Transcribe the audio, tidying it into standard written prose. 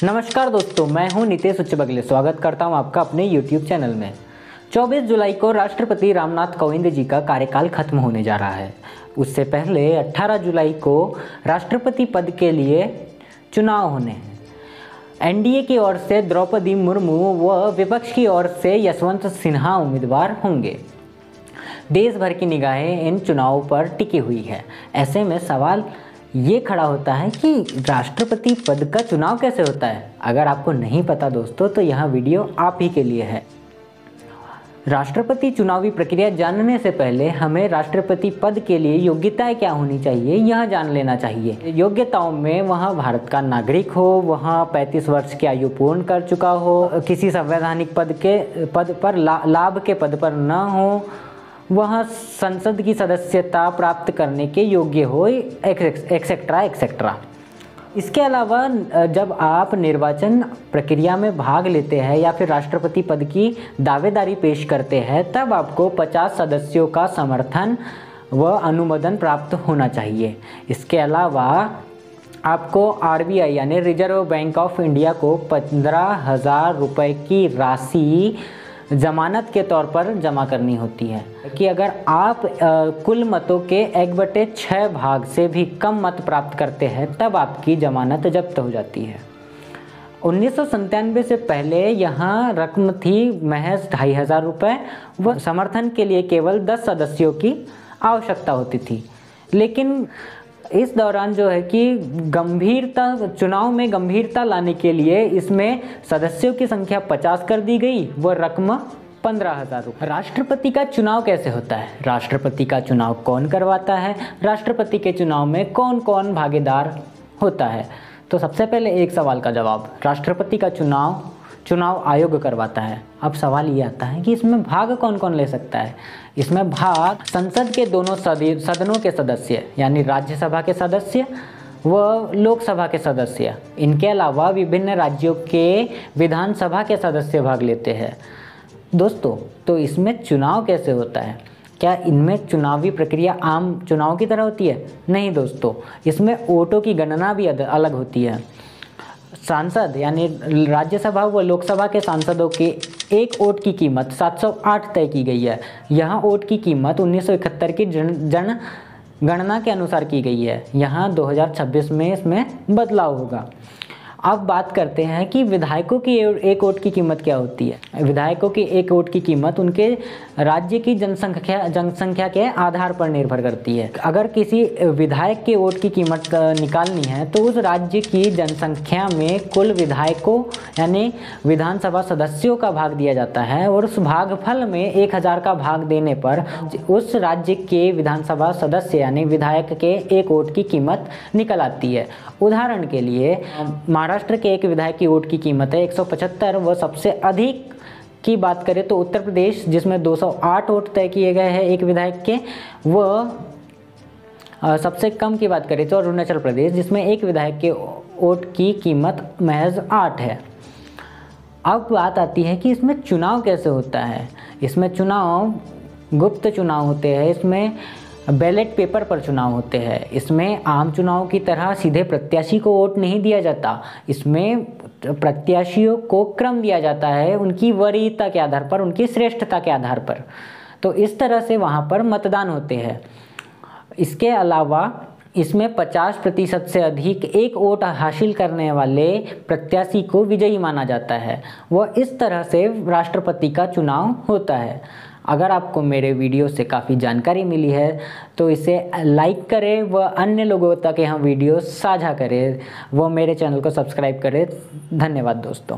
नमस्कार दोस्तों, मैं हूं नितेश उच्च बगले। स्वागत करता हूं आपका अपने YouTube चैनल में। 24 जुलाई को राष्ट्रपति रामनाथ कोविंद जी का कार्यकाल खत्म होने जा रहा है। उससे पहले 18 जुलाई को राष्ट्रपति पद के लिए चुनाव होने हैं। एनडीए की ओर से द्रौपदी मुर्मू व विपक्ष की ओर से यशवंत सिन्हा उम्मीदवार होंगे। देश भर की निगाहें इन चुनावों पर टिकी हुई है। ऐसे में सवाल ये खड़ा होता है कि राष्ट्रपति पद का चुनाव कैसे होता है। अगर आपको नहीं पता दोस्तों, तो यह वीडियो आप ही के लिए है। राष्ट्रपति चुनावी प्रक्रिया जानने से पहले हमें राष्ट्रपति पद के लिए योग्यताएं क्या होनी चाहिए, यह जान लेना चाहिए। योग्यताओं में वह भारत का नागरिक हो, वह 35 वर्ष की आयु पूर्ण कर चुका हो, किसी संवैधानिक पद पर लाभ के पद पर न हो, वह संसद की सदस्यता प्राप्त करने के योग्य हो, एक्सेट्रा एक्सेट्रा। इसके अलावा जब आप निर्वाचन प्रक्रिया में भाग लेते हैं या फिर राष्ट्रपति पद की दावेदारी पेश करते हैं, तब आपको 50 सदस्यों का समर्थन व अनुमोदन प्राप्त होना चाहिए। इसके अलावा आपको आरबीआई यानी रिजर्व बैंक ऑफ इंडिया को 15,000 रुपये की राशि जमानत के तौर पर जमा करनी होती है कि अगर आप कुल मतों के 1/6 भाग से भी कम मत प्राप्त करते हैं, तब आपकी जमानत जब्त हो जाती है। 1997 से पहले यहाँ रकम थी महज 2,500 रुपये व समर्थन के लिए केवल 10 सदस्यों की आवश्यकता होती थी। लेकिन इस दौरान जो है कि चुनाव में गंभीरता लाने के लिए इसमें सदस्यों की संख्या 50 कर दी गई व रकम 15,000 रुपये। राष्ट्रपति का चुनाव कैसे होता है? राष्ट्रपति का चुनाव कौन करवाता है? राष्ट्रपति के चुनाव में कौन कौन भागीदार होता है? तो सबसे पहले एक सवाल का जवाब, राष्ट्रपति का चुनाव आयोग करवाता है। अब सवाल ये आता है कि इसमें भाग कौन कौन ले सकता है? इसमें भाग संसद के दोनों सदनों के सदस्य यानी राज्यसभा के सदस्य व लोकसभा के सदस्य, इनके अलावा विभिन्न राज्यों के विधानसभा के सदस्य भाग लेते हैं। दोस्तों, तो इसमें चुनाव कैसे होता है? क्या इनमें चुनावी प्रक्रिया आम चुनाव की तरह होती है? नहीं दोस्तों, इसमें वोटों की गणना भी अलग होती है। सांसद यानी राज्यसभा व लोकसभा के सांसदों के एक वोट की कीमत 708 तय की गई है। यहाँ वोट की कीमत 1971 की जनगणना के अनुसार की गई है। यहाँ 2026 में इसमें बदलाव होगा। अब बात करते हैं कि विधायकों की एक वोट की कीमत क्या होती है। विधायकों की एक वोट की कीमत उनके राज्य की जनसंख्या के आधार पर निर्भर करती है। अगर किसी विधायक के वोट की कीमत निकालनी है तो उस राज्य की जनसंख्या में कुल विधायकों यानी विधानसभा सदस्यों का भाग दिया जाता है और उस भागफल में 1000 का भाग देने पर उस राज्य के विधानसभा सदस्य यानी विधायक के एक वोट की कीमत निकल आती है। उदाहरण के लिए महाराष्ट्र के एक विधायक की वोट की कीमत है 175 व सबसे अधिक की बात करें तो उत्तर प्रदेश, जिसमें 208 वोट तय किए गए हैं एक विधायक के, व सबसे कम की बात करें तो अरुणाचल प्रदेश, जिसमें एक विधायक के वोट की कीमत महज 8 है। अब बात आती है कि इसमें चुनाव कैसे होता है। इसमें चुनाव गुप्त चुनाव होते हैं। इसमें बैलेट पेपर पर चुनाव होते हैं। इसमें आम चुनाव की तरह सीधे प्रत्याशी को वोट नहीं दिया जाता। इसमें प्रत्याशियों को क्रम दिया जाता है उनकी वरीयता के आधार पर, उनकी श्रेष्ठता के आधार पर। तो इस तरह से वहाँ पर मतदान होते हैं। इसके अलावा इसमें 50% से अधिक एक वोट हासिल करने वाले प्रत्याशी को विजयी माना जाता है। वह इस तरह से राष्ट्रपति का चुनाव होता है। अगर आपको मेरे वीडियो से काफ़ी जानकारी मिली है तो इसे लाइक करें व अन्य लोगों तक यह वीडियो साझा करें व मेरे चैनल को सब्सक्राइब करें। धन्यवाद दोस्तों।